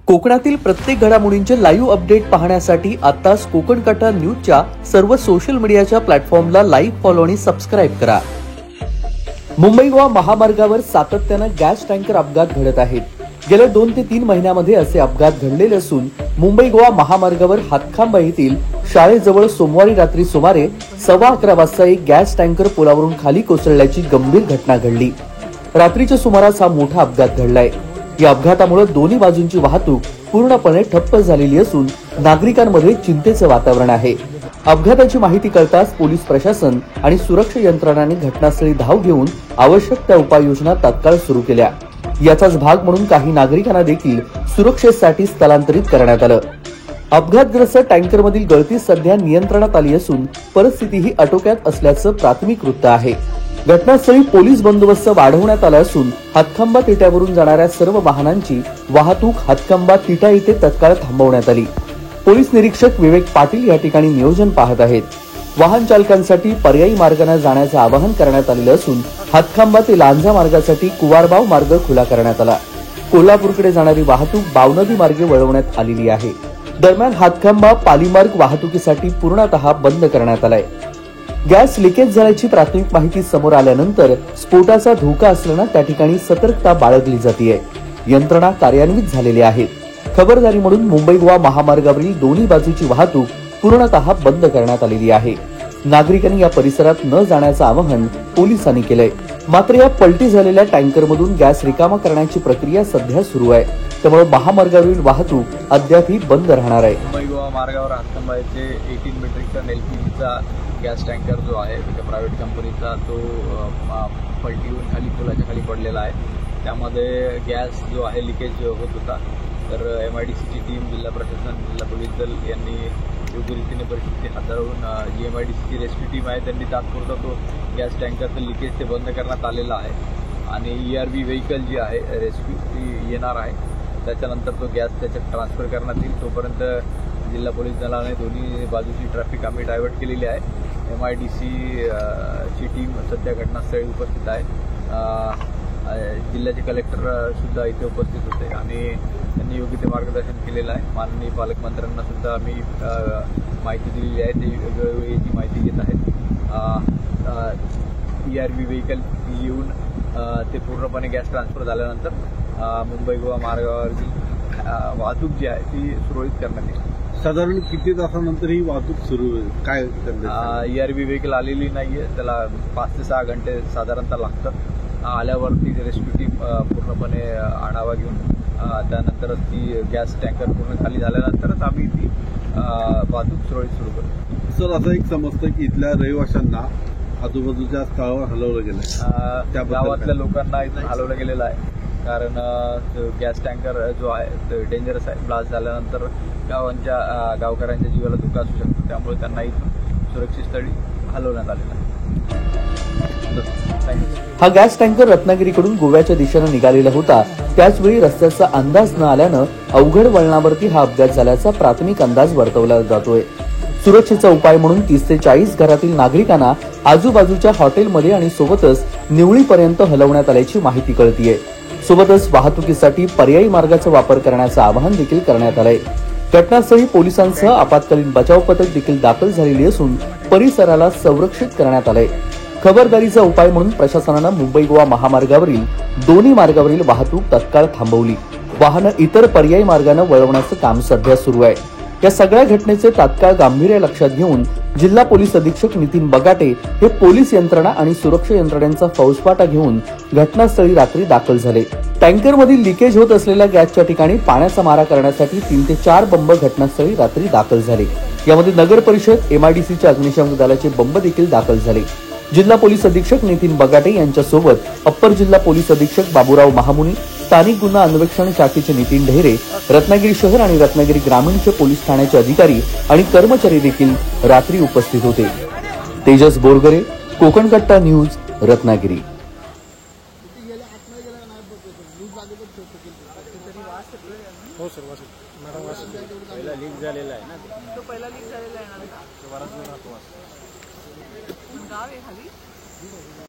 कोकणातील प्रत्येक घडामोडींचे लाईव्ह अपडेट पाहण्यासाठी आताच कोकण कट्टा न्यूजच्या सर्व सोशल मीडियाच्या प्लॅटफॉर्मला लाईक, फॉलो आणि सबस्क्राईब करा। मुंबई गोवा महामार्गावर सातत्याने गॅस टँकर अपघात घडत आहेत। गेल्या 2 ते 3 महिन्यांमध्ये असे अपघात घडलेले असून मुंबई गोवा महामार्गावर हातखांबा येथील शाळेजवळ सोमवारी रात्री सुमारे 11:15 वाजता एक गॅस टँकर पुलावरून खाली कोसळल्याची गंभीर घटना घडली। रात्रीच्या सुमारास हा मोठा अपघात घडलाय। या अपघातामुळे दोन्ही बाजूंची वाहतूक पूर्णपणे ठप्प झालेली असून नागरिकांमध्ये चिंतेचे वातावरण आहे। अपघाताची माहिती कळताच पोलीस प्रशासन आणि सुरक्षा यंत्रणांनी घटनास्थळी धाव घेऊन आवश्यक त्या उपाययोजना तात्काळ सुरू केल्या। याचाच भाग म्हणून काही नागरिकांना देखील सुरक्षेसाठी स्थलांतरित करण्यात आलं। अपघातग्रस्त टँकरमधील गळती सध्या नियंत्रणात आली असून परिस्थितीही आटोक्यात असल्याचं प्राथमिक वृत्त आहे। घटनास्थळी पोलीस बंदोबस्त वाढवण्यात आला असून हातखंबा तिट्यावरून जाणाऱ्या सर्व वाहनांची वाहतूक हातखंबा तिटा येथे तत्काळ थांबवण्यात आली। पोलीस निरीक्षक विवेक पाटील या ठिकाणी नियोजन पाहत आहेत। वाहन चालकांसाठी पर्यायी मार्गाने जाण्याचे आवाहन करण्यात आले असून हातखंबा ते लांजा मार्गासाठी कुवारबाव मार्ग खुला करण्यात आला। कोल्हापूरकडे जाणारी वाहतूक बावनदी मार्गे वळवण्यात आलेली आहे। दरम्यान हातखंबा पालीमार्ग वाहतुकीसाठी पूर्णतः बंद करण्यात आलाय। गॅस लिकेज झाल्याची प्राथमिक माहिती समोर आल्यानंतर स्फोटाचा धोका असल्याने त्या ठिकाणी सतर्कता बाळगली जाते। यंत्रणा कार्यान्वित झालेली आहेत। खबरदारी म्हणून मुंबई गोवा महामार्गावरील दोन्ही बाजूची वाहतूक पूर्णतः बंद करण्यात आलेली आहे। नागरिकांनी या परिसरात न जाण्याचं आवाहन पोलिसांनी केलंय। मात्र या पलटी झालेल्या टँकरमधून गॅस रिकामा करण्याची प्रक्रिया सध्या सुरू आहे, त्यामुळे महामार्गावरील वाहतूक अद्यापही बंद राहणार आहे। मुंबई गोवा मार्गावर हातखंबा येथे 18 मेट्रिक टन एलपीजीचा गॅस टँकर जो आहे प्रायव्हेट कंपनीचा तो पलटीहून खाली पुलाच्या खाली पडलेला आहे। त्यामध्ये गॅस जो आहे लिकेज होत होता। तर MIDCची टीम, जिल्हा प्रशासन, जिल्हा पोलीस दल यांनी योग्य रीतीने परिस्थिती हाताळून जी MIDCची रेस्क्यू टीम आहे त्यांनी तात्पुरता तो गॅस टँकरचं लिकेज ते बंद करण्यात आलेला आहे आणि ERV व्हेकल जी आहे रेस्क्यू ती येणार आहे। त्याच्यानंतर तो गॅस त्याच्यात ट्रान्सफर करण्यात येईल। तोपर्यंत जिल्हा पोलीस दलाने दोन्ही बाजूची ट्रॅफिक आम्ही डायव्हर्ट केलेली आहे। MIDC ची टीम सध्या घटनास्थळी उपस्थित आहे। जिल्ह्याचे कलेक्टर सुद्धा इथे उपस्थित होते आणि त्यांनी योग्य ते मार्गदर्शन केलेलं आहे। माननीय पालकमंत्र्यांना सुद्धा आम्ही माहिती दिलेली आहे, ते वेळोवेळी याची माहिती घेत आहेत। ERV व्हेकल येऊन ते पूर्णपणे गॅस ट्रान्सफर झाल्यानंतर मुंबई गोवा मार्गावरची वाहतूक जी आहे ती सुरळीत करण्यात येईल। साधारण किती तासानंतर ही वाहतूक सुरू होईल? काय ERV व्हेकल आलेली नाहीये, त्याला 5 ते 6 घंटे साधारणतः लागतात। आल्यावरती रेस्क्यू टीम पूर्णपणे आढावा घेऊन त्यानंतरच ती गॅस टँकर पूर्ण खाली झाल्यानंतरच आम्ही ती वाहतूक सुरळीत सुरू करू। सर, असं एक समजतं की इथल्या रहिवाशांना आजूबाजूच्या स्थळावर हलवलं गेलं, गावातल्या लोकांना इथून हलवलं गेलेलं आहे, कारण गॅस टँकर जो आहे तो डेंजरस आहे। ब्लास्ट झाल्यानंतर गावकऱ्यांच्या जीवाला धोका असू शकतो, त्यामुळे त्यांना इथून सुरक्षित स्थळी हलवण्यात आलेलं आहे। हा गॅस टँकर रत्नागिरीकडून गोव्याच्या दिशेने निघालेला होता। त्याचवेळी रस्त्याचा अंदाज न आल्यानं अवघड वळणावरती हा अपघात झाल्याचा प्राथमिक अंदाज वर्तवला जातोय। सुरक्षेचा उपाय म्हणून 30 ते 40 घरातील नागरिकांना आजूबाजूच्या हॉटेलमध्ये आणि सोबतच निवळीपर्यंत हलवण्यात आल्याची माहिती कळतीये। सोबतच वाहतुकीसाठी पर्यायी मार्गाचा वापर करण्याचं आवाहन देखील करण्यात आलंय। घटनास्थळी पोलिसांसह आपत्कालीन बचाव पथक देखील दाखल झालेली असून परिसराला संरक्षित करण्यात आलंय। खबरदारीचा उपाय म्हणून प्रशासनानं मुंबई गोवा महामार्गावरील दोन्ही मार्गावरील वाहतूक तत्काळ थांबवली। वाहनं इतर पर्यायी मार्गाने वळवण्याचं काम सध्या सुरू आहे। या सगळ्या घटनेचे तात्काळ गांभीर्य लक्षात घेऊन जिल्हा पोलीस अधीक्षक नितीन बगाटे हे पोलीस यंत्रणा आणि सुरक्षा यंत्रणेचा फौजफाटा घेऊन घटनास्थळी रात्री दाखल झाले। टँकरमधील लिकेज होत असलेल्या गॅसच्या ठिकाणी पाण्याचा मारा करण्यासाठी 3 ते 4 बंब घटनास्थळी रात्री दाखल झाले। यामध्ये नगर परिषद, MIDCच्या अग्निशमन दलाचे बंब देखील दाखल झाले। जिल्हा पोलीस अधीक्षक नितीन बगाटे यांच्यासोबत अप्पर जिल्हा पोलीस अधीक्षक बाबूराव महामुनी, स्थानिक गुन्हा अन्वेषण शाखेचे नितीन ढेरे, रत्नागिरी शहर आणि रत्नागिरी ग्रामीणचे पोलीस ठाण्याचे अधिकारी आणि कर्मचारी देखील रात्री उपस्थित होते। तेजस बोरगरे, कोकण कट्टा न्यूज, रत्नागिरी। हो सर, मॅडम पहिला लीक झालेला आहे ना, तो पहिला लीक झालेला आहे ना, बराच वेळ राहतो गाव आहे खाली।